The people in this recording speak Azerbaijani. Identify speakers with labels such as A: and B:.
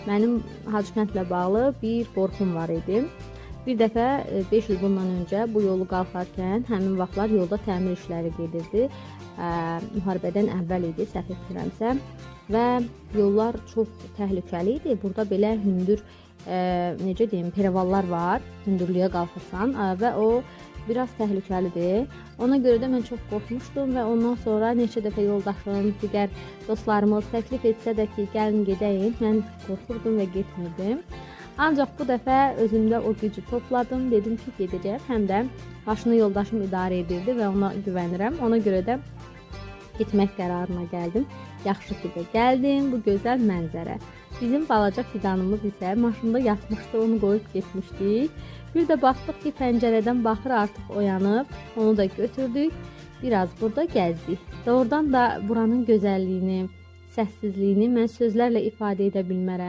A: mənim Hacıkəndlə bağlı bir qorxum var idi. Bir dəfə 5 il bundan öncə bu yolu qalxarkən həmin vaxtlar yolda təmir işləri gedirdi. Müharibədən əvvəl idi, səhv etmirəmsə, və yollar çox təhlükəli idi. Burada belə hündür necə deyim, perivallar var, hündürlüyə qalxırsan və o biraz təhlükəlidir. Ona görə də mən çox qorxmuşdum və ondan sonra neçə dəfə yoldaşım, digər dostlarımız təklif etsə də ki, gəlin gedəyim, mən qorxurdum və getmirdim. Ancaq bu dəfə özümdə o gücü topladım, dedim ki, gedəcəm. Həm də maşını yoldaşım idarə edirdi və ona güvənirəm. Ona görə də getmək qərarına gəldim. Yaxşı ki də gəldim, bu gözəl mənzərə. Bizim balaca fidanımız isə maşında yatmışdı, onu qoyub getmişdik. Bir də baxdıq ki, pəncərədən baxır, artıq oyanıb, onu da götürdük. Biraz burada gəzdik. Doğrudan da buranın gözəlliyini, səssizliyini mən sözlərlə ifadə edə bilmərəm.